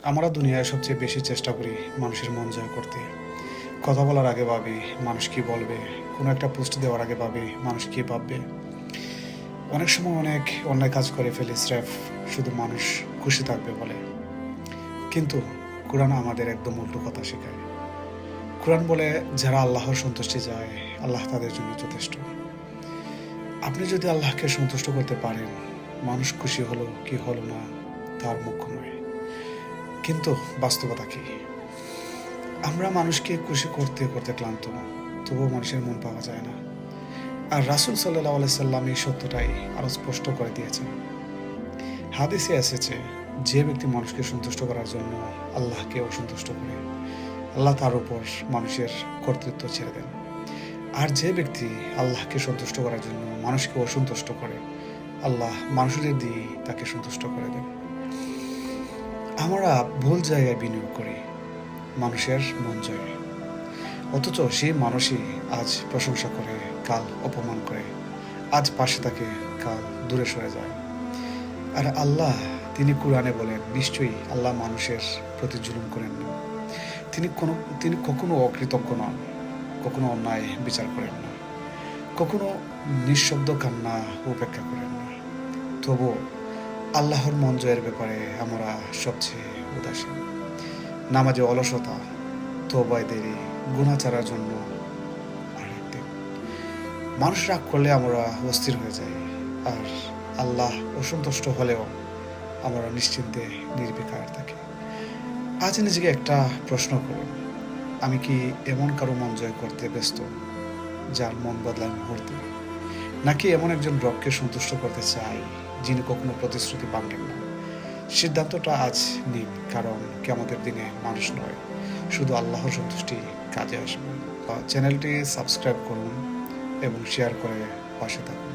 আমরা দুনিয়ায় সবচেয়ে বেশি চেষ্টা করি মানুষের মন জয় করতে। কথা বলার আগে ভাবি মানুষ কী বলবে, কোনো একটা পোস্ট দেওয়ার আগে ভাবি মানুষ কী ভাববে। অনেক সময় অনেক অন্যায় কাজ করে ফেলি স্রেফ শুধু মানুষ খুশি থাকবে বলে। কিন্তু কোরআন আমাদের একদম উল্টো কথা শেখায়। কোরআন বলে যারা আল্লাহর সন্তুষ্টি যায় আল্লাহ তাদের জন্য যথেষ্ট। আপনি যদি আল্লাহকে সন্তুষ্ট করতে পারেন, মানুষ খুশি হলো কি হলো না তার মুখ্য নয়। কিন্তু বাস্তবতা কি? আমরা মানুষকে খুশি করতে করতে ক্লান্ত, তবুও মানুষের মন পাওয়া যায় না। আর রাসূল সাল্লাল্লাহু আলাইহি সাল্লাম এই সত্যটাই আরো স্পষ্ট করে দিয়েছেন। হাদিসে এসেছে, যে ব্যক্তি মানুষকে সন্তুষ্ট করার জন্য আল্লাহকে অসন্তুষ্ট করে, আল্লাহ তার উপর মানুষের কর্তৃত্ব ছেড়ে দেন। আর যে ব্যক্তি আল্লাহকে সন্তুষ্ট করার জন্য মানুষকে অসন্তুষ্ট করে, আল্লাহ মানুষদের দিয়ে তাকে সন্তুষ্ট করে দেন। আমরা ভুল জায়গায় বিনিয়োগ করি মানুষের মন জয়ে, অথচ সেই মানুষই আজ প্রশংসা করে, কাল অপমান করে, আজ পাশে থাকে, কাল দূরে সরে যায়। আর আল্লাহ, তিনি কোরআনে বলেন, নিশ্চয়ই আল্লাহ মানুষের প্রতি জুলুম করেন না। তিনি কখনো অকৃতজ্ঞ নন, কখনো অন্যায় বিচার করেন না, কখনো নিঃশব্দ কান্না উপেক্ষা করেন না। তবুও আল্লাহর মন জয়ের ব্যাপারে আমরা সবচেয়ে উদাসীন। নামাজে অলসতা, তওবায় দেরি, গুনাহ ছাড়ার জন্য আরেকদিন। মানুষ রাগ করলে আমরা অস্থির হয়ে যাই, আর আল্লাহ অসন্তুষ্ট হলেও আমরা নিশ্চিন্তে নির্বিকার থাকি। আজ নিজেকে একটা প্রশ্ন করুন, আমি কি এমন কারো মন জয় করতে ব্যস্ত যার মন বদলায় মুহূর্তে, নাকি এমন একজন রবকে সন্তুষ্ট করতে চাই যিনি কখনো প্রতিশ্রুতি ভাঙেন না? সিদ্ধান্তটা আজ নিন, কারণ কিয়ামতের দিনে মানুষ নয়, শুধু আল্লাহর সন্তুষ্টি কাজে আসবে। চ্যানেলটি সাবস্ক্রাইব করুন এবং শেয়ার করে পাশে থাকুন।